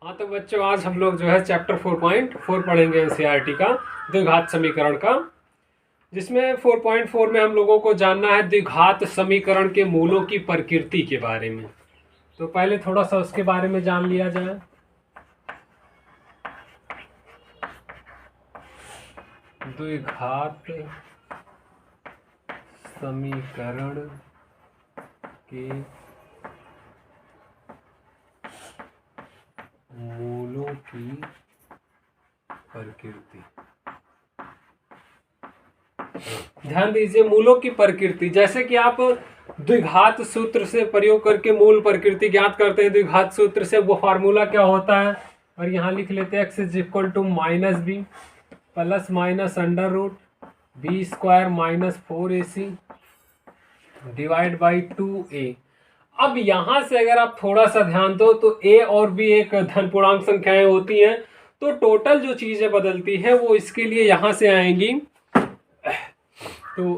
हाँ तो बच्चों, आज हम लोग जो है चैप्टर 4.4 पढ़ेंगे एनसीईआरटी का द्विघात समीकरण का, जिसमें 4.4 में हम लोगों को जानना है द्विघात समीकरण के मूलों की प्रकृति के बारे में। तो पहले थोड़ा सा उसके बारे में जान लिया जाए। द्विघात समीकरण के मूलों की प्रकृति। ध्यान दीजिए, मूलों की प्रकृति, जैसे कि आप द्विघात सूत्र से प्रयोग करके मूल प्रकृति ज्ञात करते हैं। द्विघात सूत्र से वो फार्मूला क्या होता है, और यहाँ लिख लेते हैं x is equal to minus B plus minus under root B square minus 4ac divide by 2a। अब यहाँ से अगर आप थोड़ा सा ध्यान दो तो a और b एक धन पूर्णांक संख्याएं होती हैं, तो टोटल जो चीजें बदलती है वो इसके लिए यहाँ से आएंगी। तो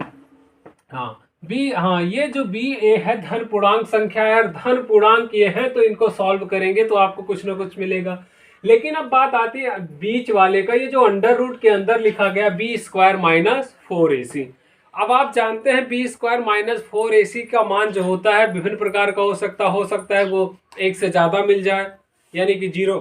ये जो b a है धन पूर्णांक संख्या है, और धन पूर्णांक ये है, तो इनको सॉल्व करेंगे तो आपको कुछ ना कुछ मिलेगा। लेकिन अब बात आती है बीच वाले का, ये जो अंडर रूट के अंदर लिखा गया बी स्क्वायर माइनस 4ac। अब आप जानते हैं बी स्क्वायर माइनस 4ac का मान जो होता है विभिन्न प्रकार का हो सकता है वो एक से ज्यादा मिल जाए, यानी कि 0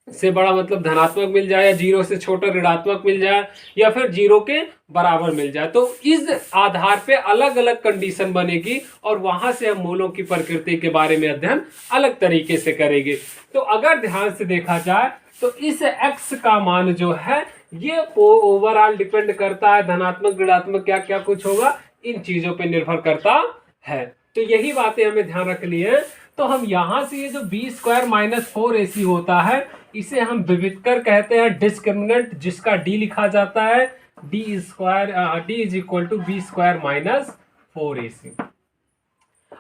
से बड़ा मतलब धनात्मक मिल जाए, या 0 से छोटा ऋणात्मक मिल जाए, या फिर 0 के बराबर मिल जाए। तो इस आधार पे अलग अलग कंडीशन बनेगी, और वहां से हम मूलों की प्रकृति के बारे में अध्ययन अलग तरीके से करेंगे। तो अगर ध्यान से देखा जाए तो इस x का मान जो है ये ओवरऑल डिपेंड करता है, धनात्मक ऋणात्मक क्या क्या कुछ होगा, इन चीजों पे निर्भर करता है। तो यही बातें हमें ध्यान रखनी है। तो हम यहां से ये जो बी स्क्वायर माइनस 4ac होता है, इसे हम विविधकर कहते हैं डिस्क्रिमिनेंट, जिसका डी लिखा जाता है D is equal to B square minus 4ac।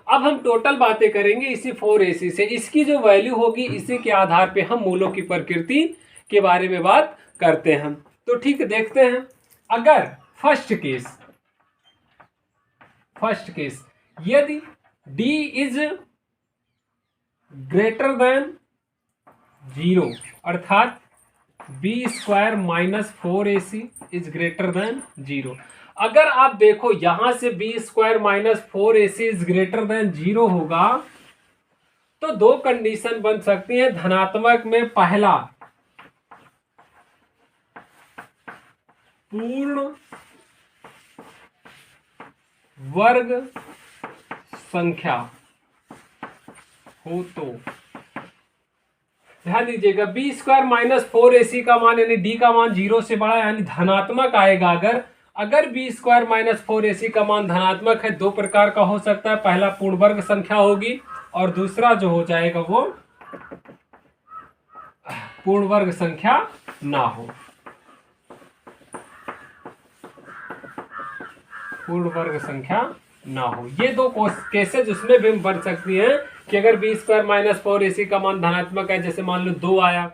अब हम टोटल बातें करेंगे इसी 4ac से। इसकी जो वैल्यू होगी इसी के आधार पे हम मूलों की प्रकृति के बारे में बात करते हैं। तो ठीक, देखते हैं। अगर फर्स्ट केस यदि d इज ग्रेटर देन 0, अर्थात B square minus 4ac is greater than 0। अगर आप देखो यहां से B square minus 4ac is greater than 0 होगा, तो दो कंडीशन बन सकती हैं धनात्मक में। पहला, पूर्ण वर्ग संख्या हो तो, ध्यान दीजिएगा, बी स्क्वायर माइनस 4ac का मान यानी डी का मान 0 से बड़ा यानी धनात्मक आएगा। अगर बी स्क्वायर माइनस 4ac का मान धनात्मक है, दो प्रकार का हो सकता है। पहला पूर्ण वर्ग संख्या होगी, और दूसरा जो हो जाएगा वो पूर्ण वर्ग संख्या ना हो। पूर्ण वर्ग संख्या ना हो, ये दो केसेस उसमें भी बन सकती हैं कि अगर बी स्क्वायर माइनस 4ac का मान धनात्मक है, जैसे मान लो 2 आया,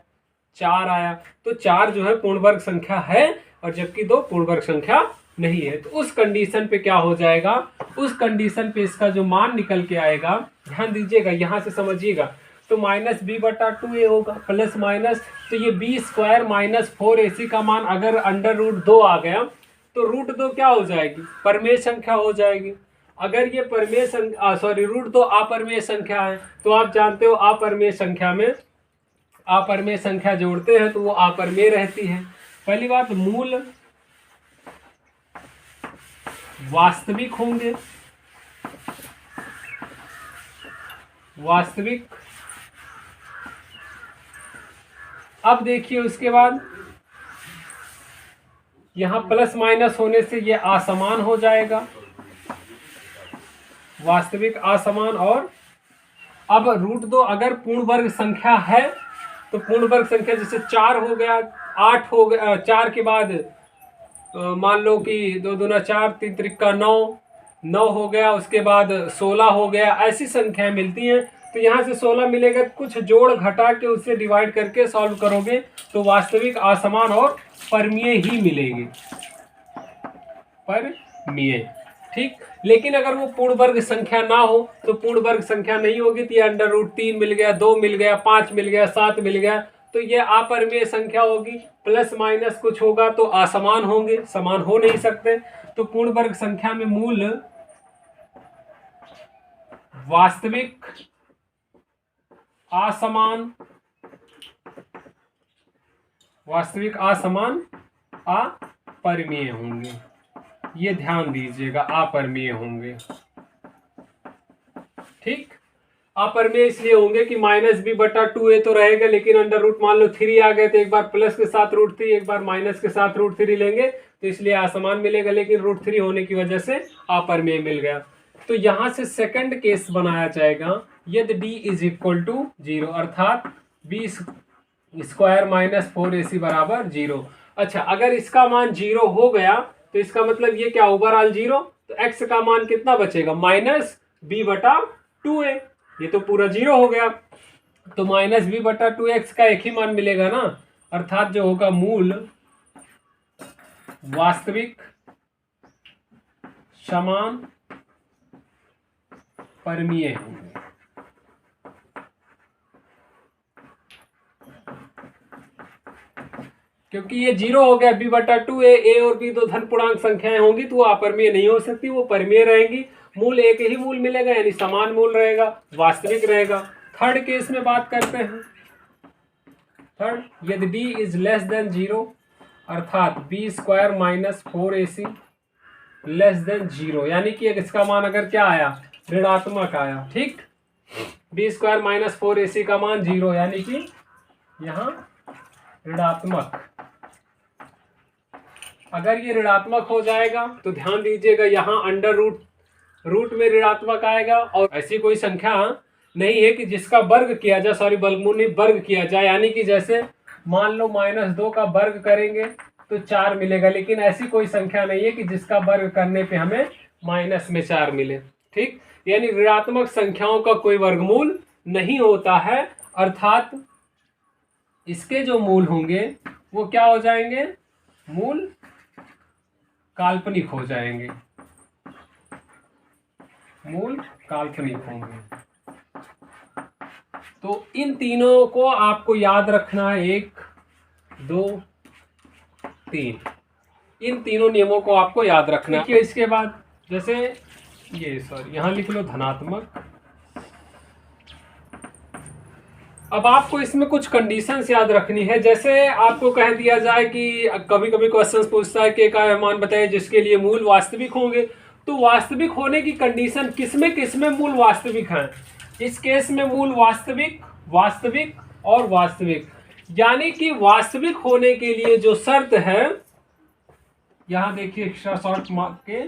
4 आया, तो 4 जो है पूर्ण वर्ग संख्या है, और जबकि 2 पूर्ण वर्ग संख्या नहीं है। तो उस कंडीशन पे क्या हो जाएगा, उस कंडीशन पे इसका जो मान निकल के आएगा, ध्यान दीजिएगा, यहां से समझिएगा, तो माइनस बी बटा 2a होगा, प्लस माइनस, तो ये बी स्क्वायर माइनस 4ac का मान अगर अंडर रूट 2 आ गया, तो रूट 2 क्या हो जाएगी, परमेय संख्या हो जाएगी। अगर ये परमेय संख्या रूट 2 अपरमेय संख्या है, तो आप जानते हो अपरमेय संख्या में अपरमेय संख्या जोड़ते हैं तो वो अपरमेय रहती है। पहली बात, मूल वास्तविक होंगे, वास्तविक। अब देखिए उसके बाद यहां प्लस माइनस होने से ये असमान हो जाएगा, वास्तविक असमान। और अब रूट 2 अगर पूर्ण वर्ग संख्या है, तो पूर्ण वर्ग संख्या जैसे 4 हो गया, 8 हो गया, 4 के बाद मान लो कि 2 दूना 4, 3 त्रिका 9 हो गया, उसके बाद 16 हो गया, ऐसी संख्याएं मिलती हैं। तो यहाँ से 16 मिलेगा, कुछ जोड़ घटा के उससे डिवाइड करके सॉल्व करोगे तो वास्तविक असमान और परमीय ही मिलेगी, परमीय। ठीक, लेकिन अगर वो पूर्ण वर्ग संख्या ना हो तो पूर्ण वर्ग संख्या नहीं होगी, तो ये अंडर रूट 3 मिल गया, 2 मिल गया, 5 मिल गया, 7 मिल गया, तो ये अपरिमेय संख्या होगी। प्लस माइनस कुछ होगा तो असमान होंगे, समान हो नहीं सकते। तो पूर्ण वर्ग संख्या में मूल वास्तविक, असमान, वास्तविक असमान, अपरिमेय होंगे। ये ध्यान दीजिएगा, अपरिमेय होंगे। ठीक, अपरिमेय इसलिए होंगे कि माइनस बी बटा 2a तो रहेगा, लेकिन अंडर रूट मान लो 3 आ गए तो एक बार प्लस के साथ रूट 3, एक बार माइनस के साथ रूट 3 लेंगे तो इसलिए असमान मिलेगा, लेकिन रूट 3 होने की वजह से अपरिमेय मिल गया। तो यहां से सेकंड केस बनाया जाएगा, यदि d इज इक्वल टू 0, अर्थात बी स्क्वायर माइनस 4ac बराबर 0। अच्छा, अगर इसका मान 0 हो गया तो इसका मतलब ये क्या, ओवरऑल 0, तो x का मान कितना बचेगा, माइनस b बटा 2a, ये तो पूरा 0 हो गया। तो माइनस b बटा 2x का एक ही मान मिलेगा ना, अर्थात जो होगा मूल वास्तविक, समान, परिमेय होंगे। क्योंकि ये 0 हो गया, b बटा 2a, a और b दो धन पूर्णांक संख्याएं होंगी तो वो अपरिमेय नहीं हो सकती, वो परिमेय रहेंगी। मूल एक ही मूल मिलेगा, यानी समान मूल रहेगा, वास्तविक रहेगा। थर्ड केस में बात करते हैं। थर्ड, यदि d इज लेस देन 0, अर्थात b square minus 4ac less than 0, यानी कि इसका मान अगर क्या आया, ऋणात्मक आया। ठीक, b स्क्वायर माइनस 4ac का मान 0, यानी कि यहां ऋणात्मक। अगर ये ऋणात्मक हो जाएगा तो ध्यान दीजिएगा, यहां अंडर रूट में ऋणात्मक आएगा, और ऐसी कोई संख्या नहीं है कि जिसका वर्ग किया जाए, सॉरी वर्गमूल वर्ग किया जाए, यानी कि जैसे मान लो -2 का वर्ग करेंगे तो 4 मिलेगा, लेकिन ऐसी कोई संख्या नहीं है कि जिसका वर्ग करने पे हमें माइनस में 4 मिले। ठीक, यानी ऋणात्मक संख्याओं का कोई वर्गमूल नहीं होता है, अर्थात इसके जो मूल होंगे वो क्या हो जाएंगे, मूल काल्पनिक हो जाएंगे, मूल काल्पनिक होंगे। तो इन तीनों को आपको याद रखना है, 1 2 3, इन तीनों नियमों को आपको याद रखना है। इसके बाद जैसे ये, सॉरी यहां लिख लो धनात्मक। अब आपको इसमें कुछ कंडीशंस याद रखनी है। जैसे आपको कह दिया जाए कि कभी कभी क्वेश्चंस पूछता है कि एक मान बताइए जिसके लिए मूल वास्तविक होंगे, तो वास्तविक होने की कंडीशन किसमें मूल वास्तविक हैं। इस केस में मूल वास्तविक, वास्तविक और वास्तविक, यानी कि वास्तविक होने के लिए जो शर्त है, यहां देखिए एक्स्ट्रा शॉर्ट मार्क के,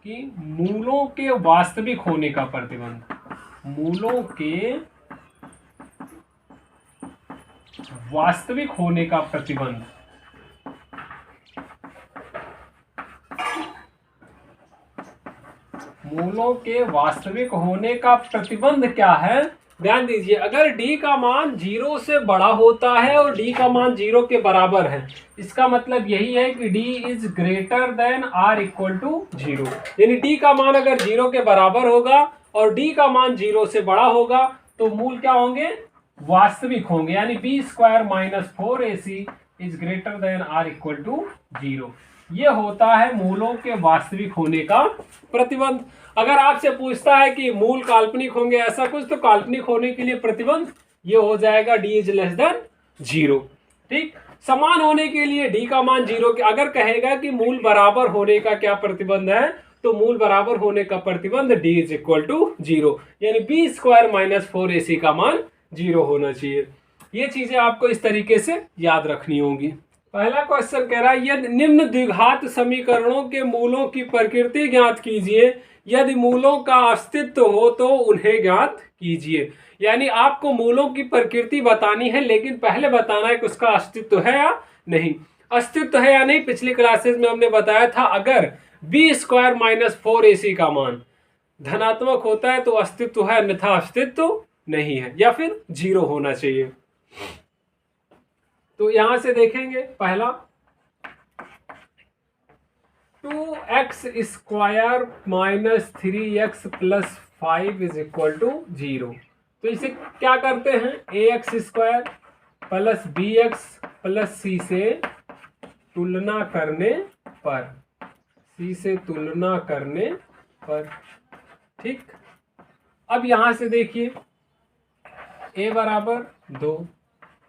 कि मूलों के वास्तविक होने का प्रतिबंध, मूलों के वास्तविक होने का प्रतिबंध, मूलों के वास्तविक होने का प्रतिबंध क्या है, ध्यान दीजिए। अगर d का मान 0 से बड़ा होता है और d का मान 0 के बराबर है, इसका मतलब यही है कि d is greater than r equal to 0, यानी d का मान अगर 0 के बराबर होगा और d का मान 0 से बड़ा होगा तो मूल क्या होंगे, वास्तविक होंगे, यानी b square minus 4ac is greater than r equal to 0। ये होता है मूलों के वास्तविक होने का प्रतिबंध। अगर आपसे पूछता है कि मूल काल्पनिक होंगे ऐसा कुछ, तो काल्पनिक होने के लिए प्रतिबंध ये हो जाएगा d इज लेस देन 0। ठीक, समान होने के लिए d का मान 0 के, अगर कहेगा कि मूल बराबर होने का क्या प्रतिबंध है, तो मूल बराबर होने का प्रतिबंध d इज इक्वल टू 0, यानी b स्क्वायर माइनस 4ac का मान 0 होना चाहिए। ये चीजें आपको इस तरीके से याद रखनी होंगी। पहला क्वेश्चन कह रहा है, यदि निम्न द्विघात समीकरणों के मूलों की प्रकृति ज्ञात कीजिए, यदि मूलों का अस्तित्व हो तो उन्हें ज्ञात कीजिए। यानी आपको मूलों की प्रकृति बतानी है, लेकिन पहले बताना है कि उसका अस्तित्व है या नहीं। अस्तित्व है या नहीं, पिछली क्लासेस में हमने बताया था, अगर b स्क्वायर माइनस 4ac का मान धनात्मक होता है तो अस्तित्व है, अन्यथा अस्तित्व नहीं है, या फिर 0 होना चाहिए। तो यहां से देखेंगे, पहला 2x² minus 3x plus 5 is equal to 0। तो इसे क्या करते हैं, ax² plus bx plus c से तुलना करने पर, ठीक। अब यहां से देखिए a बराबर 2,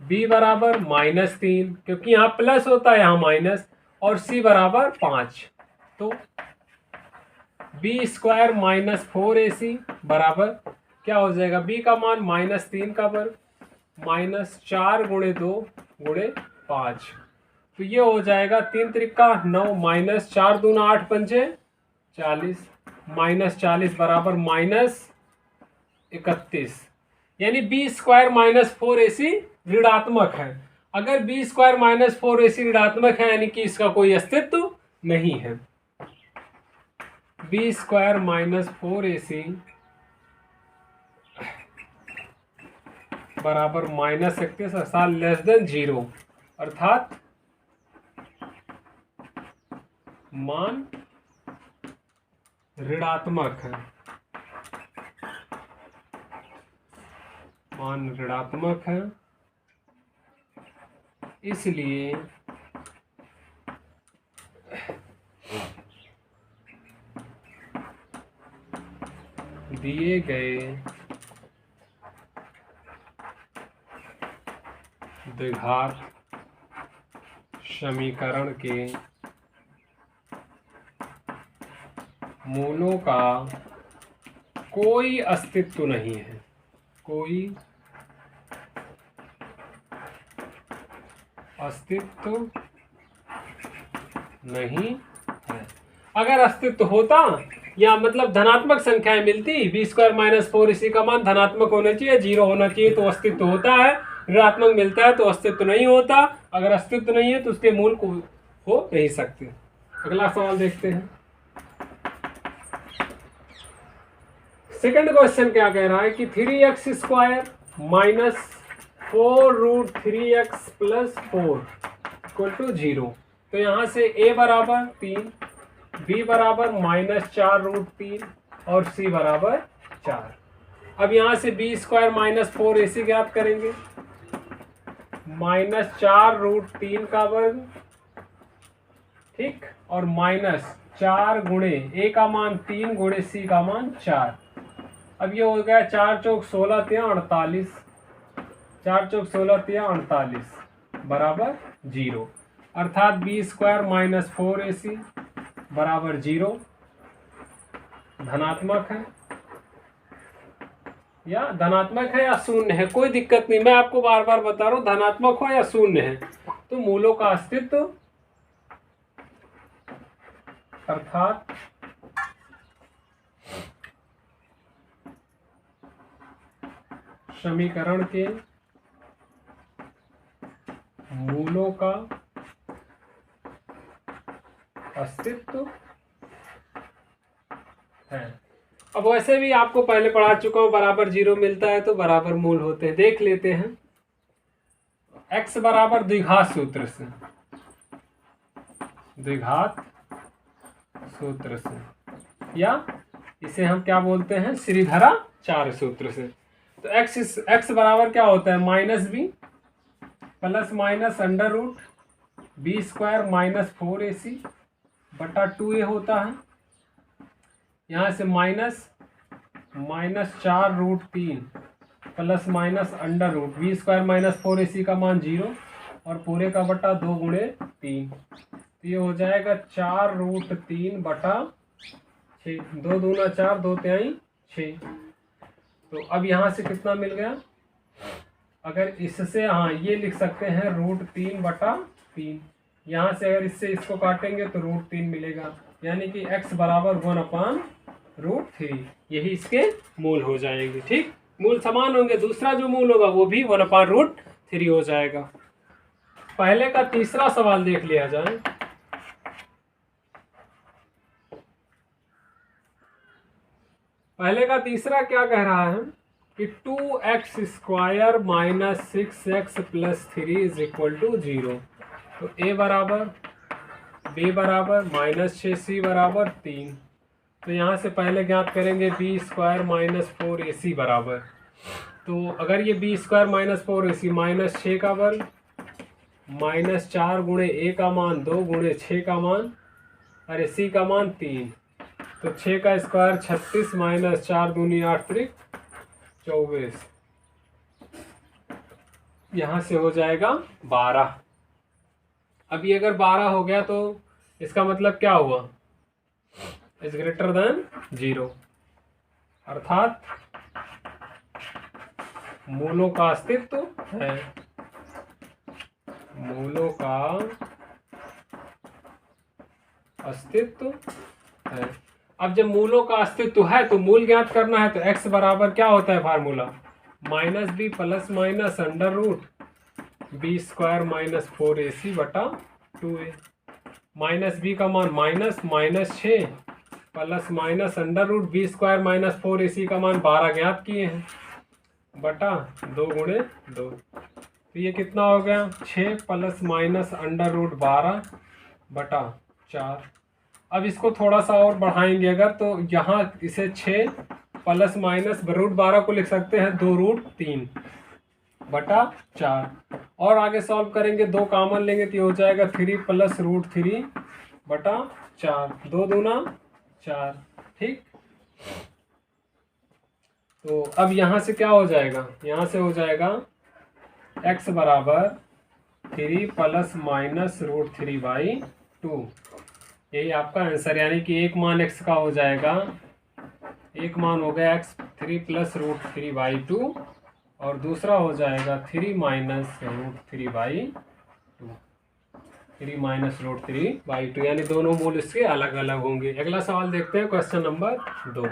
b बराबर -3 क्योंकि यहाँ प्लस होता है यहाँ माइनस, और c बराबर 5। तो b² माइनस 4ac बराबर क्या हो जाएगा, b का मान -3 का वर्ग माइनस 4 गुणे 2 गुणे 5। तो ये हो जाएगा 3 त्रिका 9 माइनस 4 दूना 8 पंचे 40 माइनस 40 बराबर -31। यानी b² माइनस 4ac ऋणात्मक है। अगर b² माइनस 4ac ऋणात्मक है यानी कि इसका कोई अस्तित्व नहीं है। b² माइनस 4ac बराबर -31 अर्थात लेस देन 0, अर्थात मान ऋणात्मक है, मान ऋणात्मक है। इसलिए दिए गए द्विघात समीकरण के मूलों का कोई अस्तित्व नहीं है, कोई अस्तित्व नहीं है। अगर अस्तित्व होता या मतलब धनात्मक संख्याएं मिलती, b² माइनस 4ac का मान धनात्मक होना चाहिए, 0 होना चाहिए तो अस्तित्व होता है, ऋणात्मक मिलता है तो अस्तित्व नहीं होता। अगर अस्तित्व नहीं है तो उसके मूल को हो नहीं सकते। अगला सवाल देखते हैं। सेकंड क्वेश्चन क्या कह रहा है कि 3x² minus 4√3x plus 4 equal to 0। तो यहाँ से a बराबर 3, b बराबर -4√3 और c बराबर 4। अब यहाँ से b² माइनस 4ac ज्ञात करेंगे, -4√3 का वर्ग, ठीक, और -4 गुणे a का मान 3 गुणे c का मान 4। अब ये हो गया 4 चौक 16 तिया 48, 4 चौक 16 तिया 48 बराबर 0, अर्थात b² माइनस 4ac बराबर 0, धनात्मक है या शून्य है, कोई दिक्कत नहीं, मैं आपको बार बार बता रहा हूं धनात्मक हो या शून्य है तो मूलों का अस्तित्व, अर्थात समीकरण के मूलों का अस्तित्व है। अब वैसे भी आपको पहले पढ़ा चुका हूं, बराबर 0 मिलता है तो बराबर मूल होते हैं। देख लेते हैं x बराबर द्विघात सूत्र से, द्विघात सूत्र से, या इसे हम क्या बोलते हैं, श्रीधराचार्य सूत्र से। तो x बराबर क्या होता है, -b plus minus √b² minus 4ac बटा 2a होता है। यहाँ से -4√3 plus minus √b² minus 4ac का मान 0 और पूरे का बटा 2 गुणे 3, तो ये हो जाएगा 4√3 बटा 6, 2 दूना 4, 2 तिहाई 6। तो अब यहाँ से कितना मिल गया, अगर इससे हाँ ये लिख सकते हैं √3 बटा 3, यहाँ से अगर इससे इसको काटेंगे तो √3 मिलेगा, यानी कि x बराबर 1/√3, यही इसके मूल हो जाएंगे। ठीक, मूल समान होंगे, दूसरा जो मूल होगा वो भी 1/√3 हो जाएगा। पहले का तीसरा सवाल देख लिया जाए। पहले का तीसरा क्या कह रहा है कि 2x² minus 6x plus 3 is equal to 0। तो a बराबर b बराबर -6c बराबर 3। तो यहाँ से पहले ज्ञात करेंगे b स्क्वायर -4ac बराबर, तो अगर ये b स्क्वायर -4ac -6 का वर्ग -4 गुणे a का मान 2 गुणे 6 का मान, अरे c का मान 3, तो 6 का स्क्वायर 36 -4 दूनी 8 त्रिक 24, यहाँ से हो जाएगा 12। अब ये अगर 12 हो गया तो इसका मतलब क्या हुआ, इज ग्रेटर देन 0, अर्थात मूलों का अस्तित्व है, मूलों का अस्तित्व है। अब जब मूलों का अस्तित्व है तो मूल ज्ञात करना है, तो x बराबर क्या होता है formula, -b plus minus under root b square -4ac बटा 2a, माइनस b का मान -6 plus minus under root b square -4ac का मान 12 ज्ञात किए हैं बटा 2 गुणे 2, तो ये कितना हो गया 6 प्लस माइनस अंडर रूट 12 बटा 4। अब इसको थोड़ा सा और बढ़ाएंगे अगर, तो यहाँ इसे 6 प्लस माइनस रूट 12 को लिख सकते हैं 2 रूट 3 बटा 4, और आगे सॉल्व करेंगे 2 कॉमन लेंगे तो ये हो जाएगा 3 प्लस रूट 3 बटा 4, 2 दूना 4, ठीक। तो अब यहाँ से क्या हो जाएगा, यहाँ से हो जाएगा x बराबर 3 प्लस माइनस रूट 3/2, यही आपका आंसर, यानी कि एक मान x का हो जाएगा, एक मान हो गया x 3 प्लस रूट 3/2 और दूसरा हो जाएगा 3 माइनस रूट 3/2, 3 माइनस रूट 3/2, यानी दोनों मूल इसके अलग अलग होंगे। अगला सवाल देखते हैं, क्वेश्चन नंबर 2।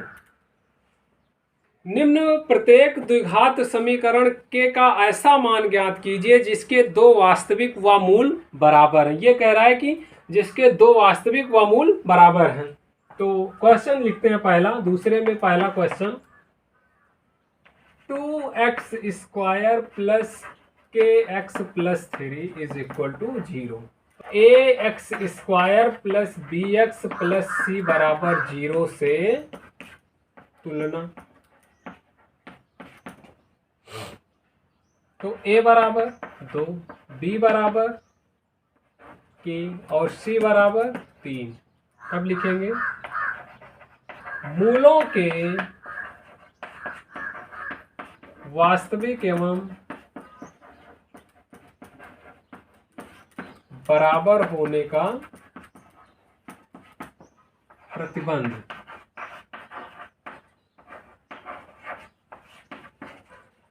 निम्न प्रत्येक द्विघात समीकरण के का ऐसा मान ज्ञात कीजिए जिसके 2 वास्तविक व मूल बराबर हैं। ये कह रहा है कि जिसके 2 वास्तविक व मूल बराबर हैं। तो क्वेश्चन लिखते हैं पहला, दूसरे में पहला question, 2x square plus kx plus 3 is equal to 0, ax square plus bx plus c बराबर 0 से तुलना। तो a बराबर 2, b बराबर k और c बराबर 3। अब लिखेंगे मूलों के वास्तविक एवं बराबर होने का प्रतिबंध।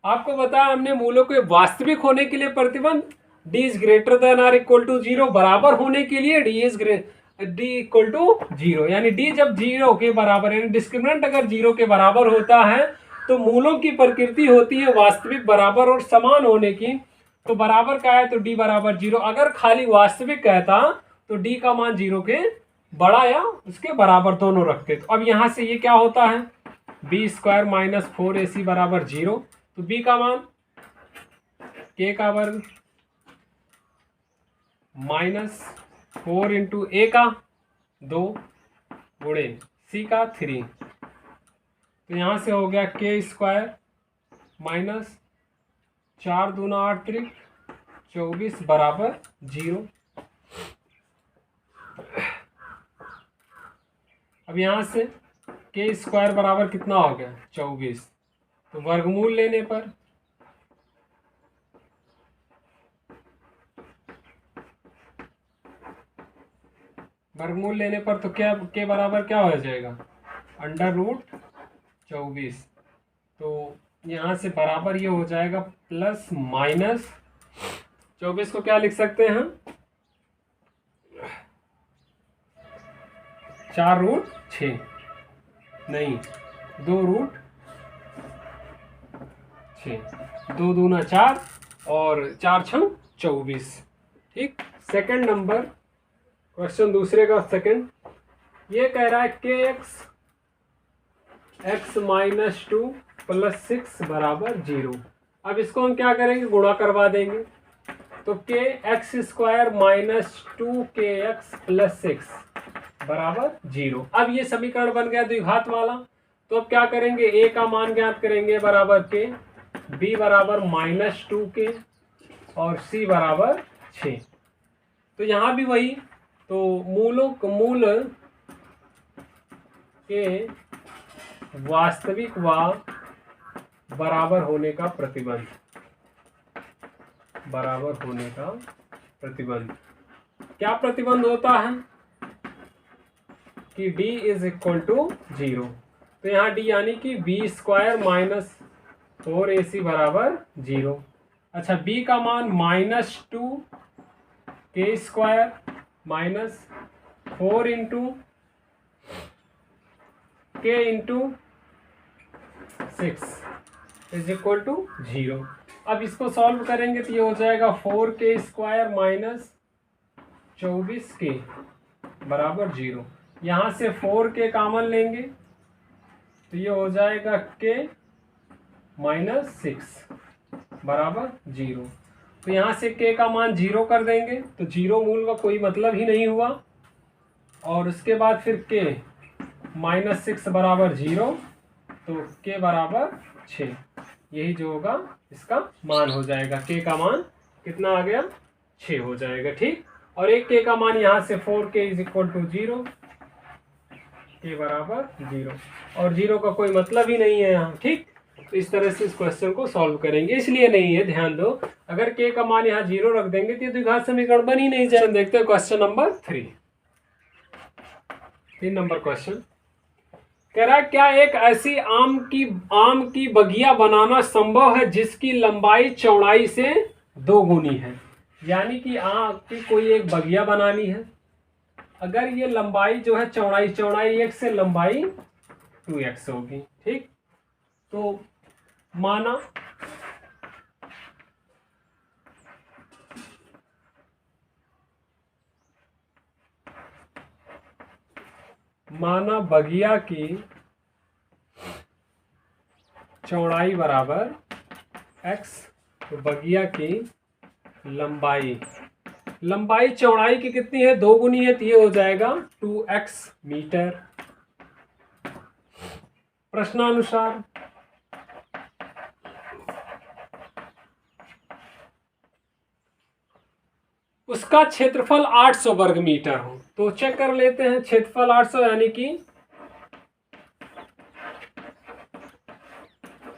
आपको बताया हमने मूलों के वास्तविक होने के लिए प्रतिबंध, d is greater than or equal to 0, बराबर होने के लिए d इक्वल टू 0, यानी d जब 0 के बराबर, यानी डिस्क्रिमिनेंट अगर 0 के बराबर होता है तो मूलों की प्रकृति होती है वास्तविक, बराबर और समान होने की। तो बराबर का है तो d बराबर 0, अगर खाली वास्तविक कहता तो d का मान 0 के बड़ा या उसके बराबर दोनों रखते। तो अब यहाँ से ये क्या होता है, b स्क्वायर माइनस 4ac बराबर 0, तो b का मान k का वर्ग माइनस 4 इंटू a का 2 गुणे c का 3, तो यहाँ से हो गया k स्क्वायर माइनस 4 दूना 8 त्रिक 24 बराबर 0। अब यहाँ से k स्क्वायर बराबर कितना हो गया 24, तो वर्गमूल लेने पर तो क्या के बराबर क्या हो जाएगा अंडर रूट 24, तो यहाँ से बराबर ये हो जाएगा प्लस माइनस 24 को क्या लिख सकते हैं 4 रूट 6 नहीं 2 रूट 6, 2 दूना 4 और 4 छंग 24, ठीक। सेकंड नंबर क्वेश्चन दूसरे का सेकंड, ये कह रहा है kx x माइनस 2 प्लस 6 बराबर 0। अब इसको हम क्या करेंगे, गुणा करवा देंगे, तो के x square minus 2kx plus 6 बराबर 0। अब ये समीकरण बन गया द्विघात वाला। तो अब क्या करेंगे, ए का मान ज्ञात करेंगे बराबर के, बी बराबर माइनस 2k और सी बराबर 6। तो यहाँ भी वही, तो मूल के वास्तविक व बराबर होने का प्रतिबंध, बराबर होने का प्रतिबंध, क्या प्रतिबंध होता है कि d इज इक्वल टू 0। तो यहाँ d यानी कि बी स्क्वायर माइनस 4ac बराबर 0। अच्छा, b का मान minus 2k square minus 4 into k into 6 is equal to 0। अब इसको सॉल्व करेंगे तो ये हो जाएगा 4k स्क्वायर माइनस 24k बराबर 0। यहाँ से 4k कॉमन लेंगे तो ये हो जाएगा k माइनस 6 बराबर 0। तो यहाँ से k का मान 0 कर देंगे तो 0 मूल का कोई मतलब ही नहीं हुआ। और उसके बाद फिर k माइनस 6 बराबर 0, तो k बराबर 6, यही जो होगा इसका मान हो जाएगा। k का मान कितना आ गया, 6 हो जाएगा। ठीक, और एक k का मान यहाँ से 4k is equal to 0, k बराबर 0, और 0 का कोई मतलब ही नहीं है यहाँ। ठीक, तो इस तरह से इस क्वेश्चन को सॉल्व करेंगे, इसलिए नहीं है, ध्यान दो। अगर k का मान यहाँ 0 रख देंगे तो ये द्विघात समीकरण बन ही नहीं जाए। देखते हैं क्वेश्चन नंबर 3 नंबर क्वेश्चन कह रहा है, क्या एक ऐसी आम की बगिया बनाना संभव है जिसकी लंबाई चौड़ाई से 2 गुनी है। यानी कि आम की कोई एक बगिया बनानी है, अगर ये लंबाई जो है चौड़ाई x से लंबाई 2x होगी। ठीक, तो माना बगिया की चौड़ाई बराबर x, तो बगिया की लंबाई चौड़ाई की कितनी है, 2 गुनी है, तो ये हो जाएगा 2x मीटर। प्रश्नानुसार उसका क्षेत्रफल 800 वर्ग मीटर हो। तो चेक कर लेते हैं, क्षेत्रफल 800 यानी कि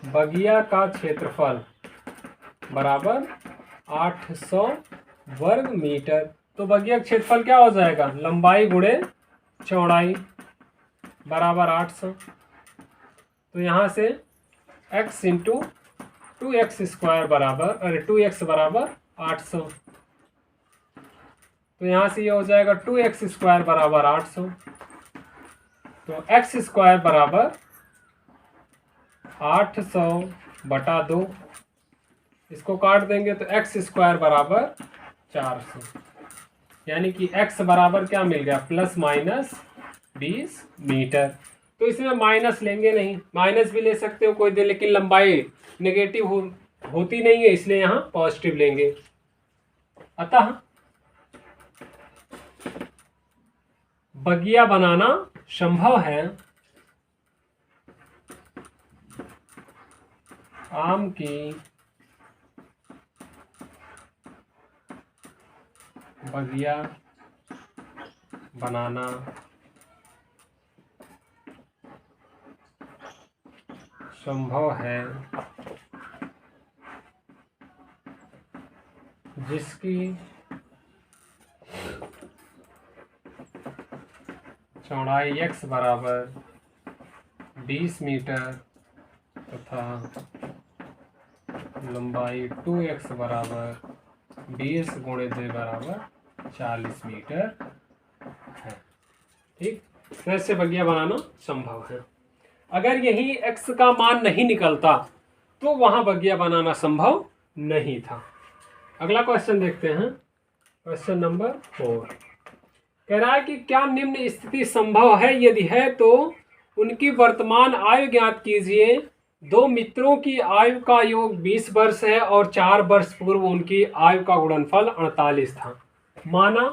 बगिया का क्षेत्रफल बराबर 800 वर्ग मीटर। तो बगिया का क्षेत्रफल क्या हो जाएगा, लंबाई गुणे चौड़ाई बराबर 800। तो यहाँ से x इंटू 2x स्क्वायर बराबर 2x बराबर 800। तो यहाँ से ये हो जाएगा 2x स्क्वायर बराबर 800। तो x स्क्वायर बराबर 800 बटा 2, इसको काट देंगे तो x स्क्वायर बराबर 400। यानी कि x बराबर क्या मिल गया, प्लस माइनस 20 मीटर। तो इसमें माइनस लेंगे नहीं, माइनस भी ले सकते हो कोई दे, लेकिन लंबाई नेगेटिव होती नहीं है, इसलिए यहाँ पॉजिटिव लेंगे। अतः बगिया बनाना संभव है आम की बगिया बनाना संभव है जिसकी चौड़ाई x बराबर 20 मीटर तथा लंबाई 2x बराबर 20 गुणे 2 बराबर 40 मीटर है। ठीक, ऐसे बगिया बनाना संभव है। अगर यही x का मान नहीं निकलता तो वहां बगिया बनाना संभव नहीं था। अगला क्वेश्चन देखते हैं, क्वेश्चन नंबर 4 कह रहा है कि क्या निम्न स्थिति संभव है, यदि है तो उनकी वर्तमान आयु ज्ञात कीजिए। दो मित्रों की आयु का योग 20 वर्ष है और 4 वर्ष पूर्व उनकी आयु का गुणनफल 48 था। माना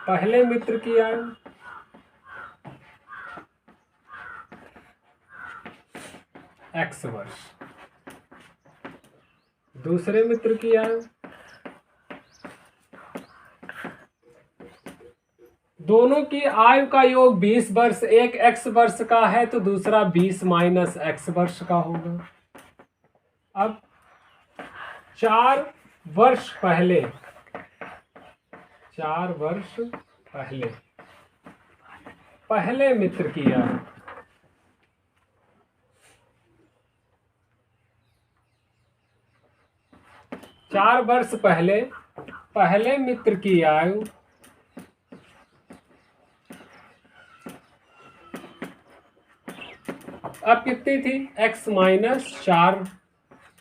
पहले मित्र की आयु x वर्ष, दूसरे मित्र की आयु, दोनों की आयु का योग 20 वर्ष, एक x वर्ष का है तो दूसरा 20 माइनस x वर्ष का होगा। अब 4 वर्ष पहले, 4 वर्ष पहले मित्र की आयु, चार वर्ष पहले मित्र की आयु अब कितनी थी? x minus 4।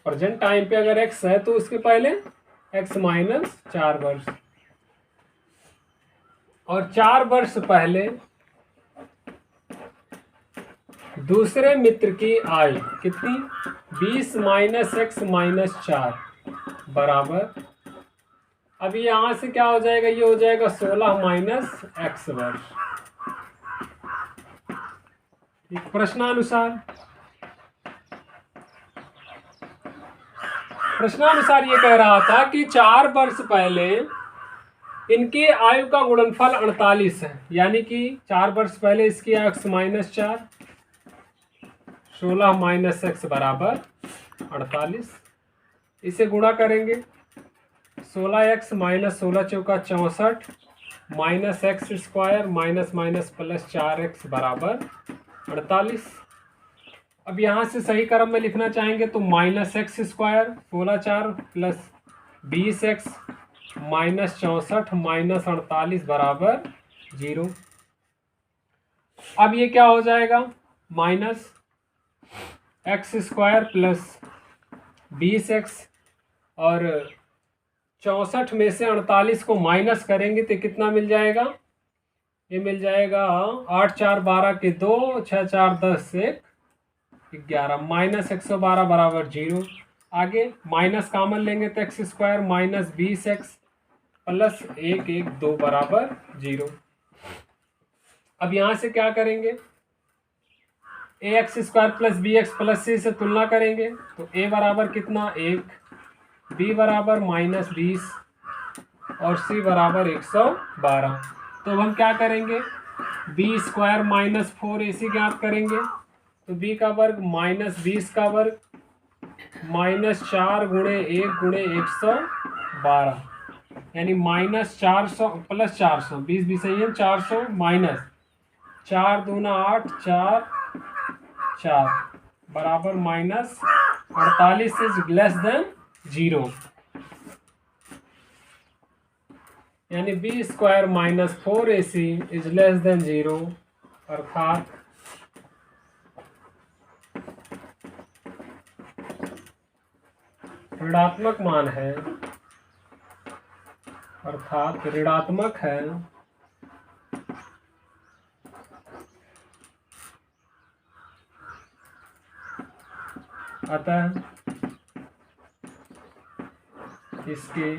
प्रेजेंट टाइम पे अगर x है तो उसके पहले x माइनस 4 वर्ष, और 4 वर्ष पहले दूसरे मित्र की आयु कितनी? 20 माइनस x माइनस 4 बराबर, अब यहां से क्या हो जाएगा? ये हो जाएगा 16 माइनस x वर्ष। प्रश्नानुसार ये कह रहा था कि 4 वर्ष पहले इनकी आयु का गुणनफल 48 है, यानी कि 4 वर्ष पहले इसकी आयु x माइनस 4, 16 माइनस x बराबर 48। इसे गुणा करेंगे, 16x माइनस 16 चौका 64 minus x square minus minus plus 4x बराबर 48। अब यहाँ से सही क्रम में लिखना चाहेंगे तो minus x square 16 plus 20x minus 64 minus 48 बराबर 0। अब ये क्या हो जाएगा? Minus x square plus 20x और 64 में से 48 को माइनस करेंगे तो कितना मिल जाएगा? ये मिल जाएगा 8 4 12 के 2, 6 4 10 1 11 माइनस 112 बराबर 0। आगे माइनस कॉमन लेंगे तो x square minus 20x plus 1 1 2 बराबर 0। अब यहाँ से क्या करेंगे? A x square plus B x plus C से तुलना करेंगे तो ए बराबर कितना? 1, बी बराबर माइनस 20 और सी बराबर 112। तो हम क्या करेंगे? बी स्क्वायर माइनस 4ac ज्ञात करेंगे तो बी का वर्ग माइनस 20 का वर्ग माइनस 4 गुणे 1 गुणे 112, यानी माइनस 400 प्लस 400, 20 भी सही है, 400 माइनस 4 दूना 8 4 4 बराबर माइनस 48 इज लेस देन 0, यानी B square minus 4ac is less than 0, अर्थात ऋणात्मक मान है, अर्थात ऋणात्मक है। अतः इसके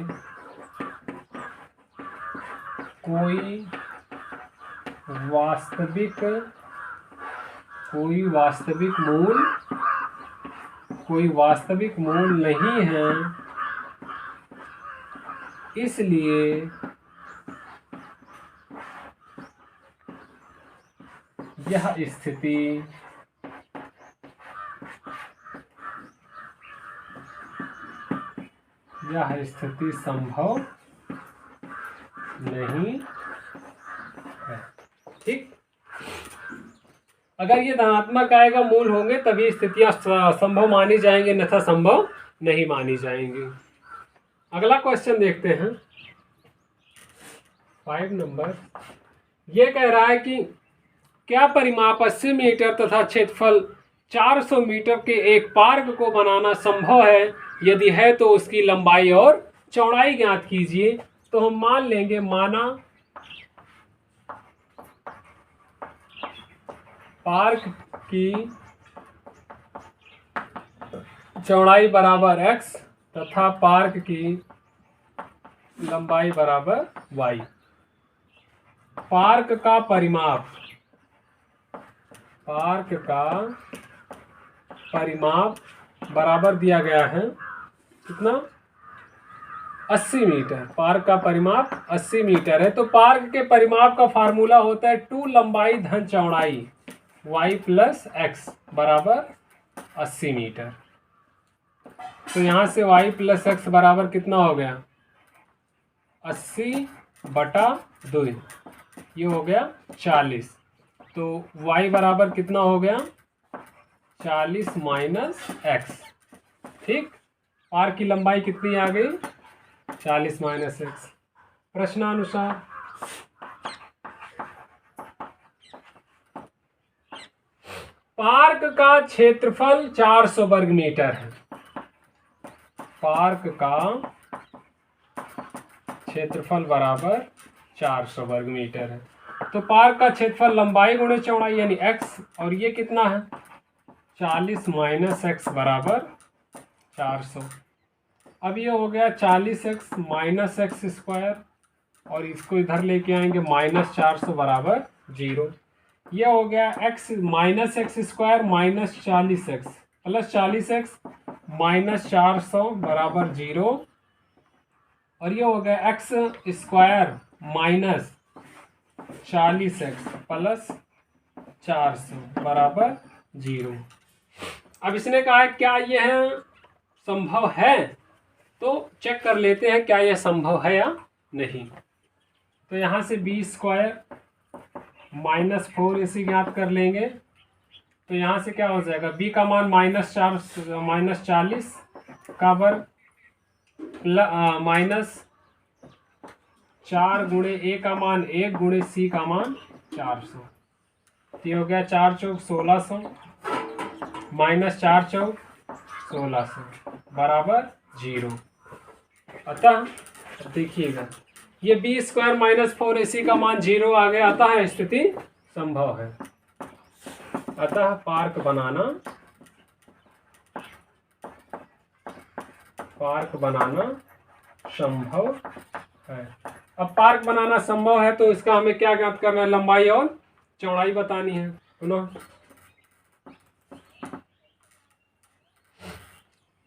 कोई वास्तविक मूल नहीं है, इसलिए यह स्थिति संभव नहीं है। ठीक, अगर ये धनात्मक आएगा, मूल होंगे, तभी स्थितियां संभव मानी जाएंगी, अन्यथा संभव नहीं मानी जाएंगी। अगला क्वेश्चन देखते हैं 5 नंबर। ये कह रहा है कि क्या परिमाप 80 मीटर तथा क्षेत्रफल 400 मीटर के एक पार्क को बनाना संभव है? यदि है तो उसकी लंबाई और चौड़ाई ज्ञात कीजिए। तो हम मान लेंगे, माना पार्क की चौड़ाई बराबर x तथा पार्क की लंबाई बराबर y। पार्क का परिमाप बराबर दिया गया है कितना, 80 मीटर। पार्क का परिमाप 80 मीटर है। तो पार्क के परिमाप का फार्मूला होता है 2 लंबाई धन चौड़ाई y प्लस एक्स बराबर 80 मीटर। तो यहाँ से y प्लस एक्स बराबर कितना हो गया, 80/2, ये हो गया 40। तो y बराबर कितना हो गया, 40 माइनस एक्स। ठीक, पार्क की लंबाई कितनी आ गई, 40 माइनस एक्स। प्रश्नानुसार पार्क का क्षेत्रफल 400 वर्ग मीटर है। पार्क का क्षेत्रफल बराबर 400 वर्ग मीटर है। तो पार्क का क्षेत्रफल लंबाई गुणे चौड़ाई यानी x, और ये कितना है 40 माइनस एक्स बराबर 400। अब ये हो गया 40x माइनस एक्स स्क्वायर, और इसको इधर लेके आएंगे -400 बराबर 0। ये हो गया x minus x square minus 40x plus 40x minus 400 बराबर 0, और ये हो गया x square minus 40x plus 400 बराबर 0। अब इसने कहा है क्या यह संभव है, तो चेक कर लेते हैं क्या यह संभव है या नहीं। तो यहाँ से b स्क्वायर माइनस 4ac ज्ञात कर लेंगे। तो यहाँ से क्या हो जाएगा, b का मान -40 का वर्ग माइनस 4 गुणे a का मान 1 गुणे c का मान 400। ये हो गया 4 चौक 1600 माइनस 4 चौक 1600 बराबर 0। अतः देखिएगा ये बी स्क्वायर माइनस 4ac का मान 0 आ गया, अतः स्थिति संभव है। अतः पार्क बनाना संभव है। अब पार्क बनाना संभव है तो इसका हमें क्या ज्ञात करना है, लंबाई और चौड़ाई बतानी है। सुनो,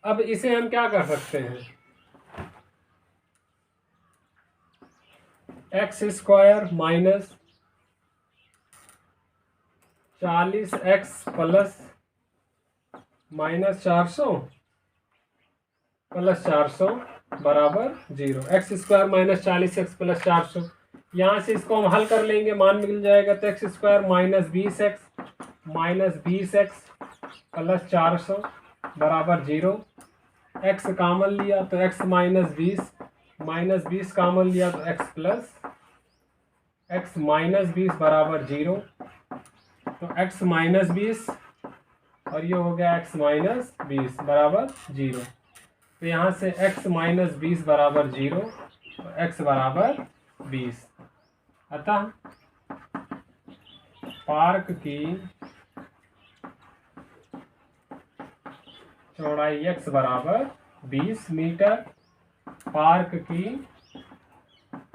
अब इसे हम क्या कर सकते हैं, x square minus 40x plus minus 400 plus 400 बराबर 0। X square minus 40x plus 400, यहाँ से इसको हम हल कर लेंगे, मान मिल जाएगा। तो x square minus 20x plus 400 बराबर 0। एक्स कामन लिया तो x माइनस 20 कामन लिया तो x माइनस 20 बराबर 0। तो x माइनस 20 और ये हो गया x माइनस 20 बराबर 0। तो यहाँ से x माइनस 20 बराबर 0, तो x बराबर 20। अतः पार्क की चौड़ाई x बराबर 20 मीटर, पार्क की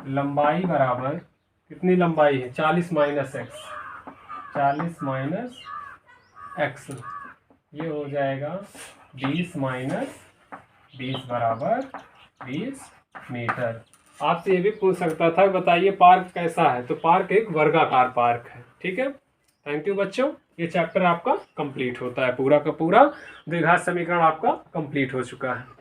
लंबाई बराबर, कितनी लंबाई है 40 माइनस एक्स, ये हो जाएगा 20 माइनस 20 बराबर 20 मीटर। आपसे ये भी पूछ सकता था बताइए पार्क कैसा है, तो पार्क एक वर्गाकार पार्क है। ठीक है, थैंक यू बच्चों। ये चैप्टर आपका कंप्लीट होता है, पूरा का पूरा द्विघात समीकरण आपका कंप्लीट हो चुका है।